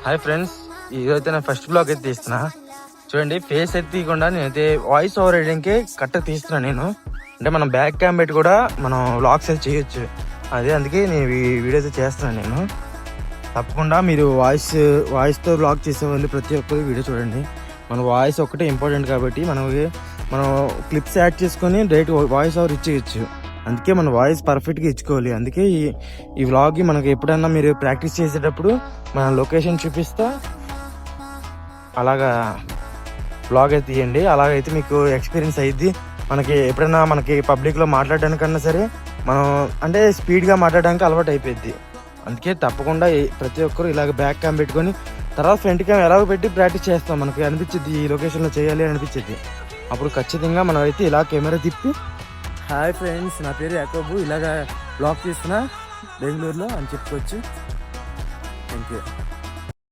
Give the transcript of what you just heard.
Hi friends, ఈరోజైతే నేను first blog అయితే తీస్తున్నా. చూడండి, ఫేస్ అయితే తీయకుండా నేనైతే వాయిస్ ఓవర్ రైడింగ్కి కరెక్ట్గా తీస్తున్నా. నేను అంటే మనం బ్యాక్ క్యామ్ పెట్టి కూడా మనం వ్లాగ్స్ అయితే చేయొచ్చు. అందుకే నేను ఈ వీడియో అయితే చేస్తున్నాను. నేను తప్పకుండా మీరు వాయిస్తో వ్లాగ్ చేసే వాళ్ళు ప్రతి ఒక్కరు వీడియో చూడండి. మన వాయిస్ ఒక్కటే ఇంపార్టెంట్ కాబట్టి మనం క్లిప్స్ యాడ్ చేసుకొని డైరెక్ట్ వాయిస్ ఓవర్ ఇచ్చేయచ్చు. అందుకే మన వాయిస్ పర్ఫెక్ట్గా ఇచ్చుకోవాలి. అందుకే ఈ వ్లాగ్కి మనకి ఎప్పుడన్నా మీరు ప్రాక్టీస్ చేసేటప్పుడు మన లొకేషన్ చూపిస్తా అలాగా వ్లాగ్ అయితే తీయండి. అలాగైతే మీకు ఎక్స్పీరియన్స్ అయ్యిద్ది. మనకి ఎప్పుడైనా మనకి పబ్లిక్లో మాట్లాడడానికన్నా సరే మనం అంటే స్పీడ్గా మాట్లాడడానికి అలవాటు అయిపోయింది. అందుకే తప్పకుండా ప్రతి ఒక్కరు ఇలాగ బ్యాక్ క్యామ్ పెట్టుకొని తర్వాత ఫ్రంట్ క్యామ్ ఎలాగో పెట్టి ప్రాక్టీస్ చేస్తాం. మనకి అనిపించింది ఈ లొకేషన్లో చేయాలి అనిపించింది. అప్పుడు ఖచ్చితంగా మనం అయితే ఇలా కెమెరా తిప్పి హాయ్ ఫ్రెండ్స్, నా పేరు యాకోబు, ఇలాగా బ్లాగ్ తీస్తున్నా బెంగళూరులో అని చెప్పుకోవచ్చు. Thank you.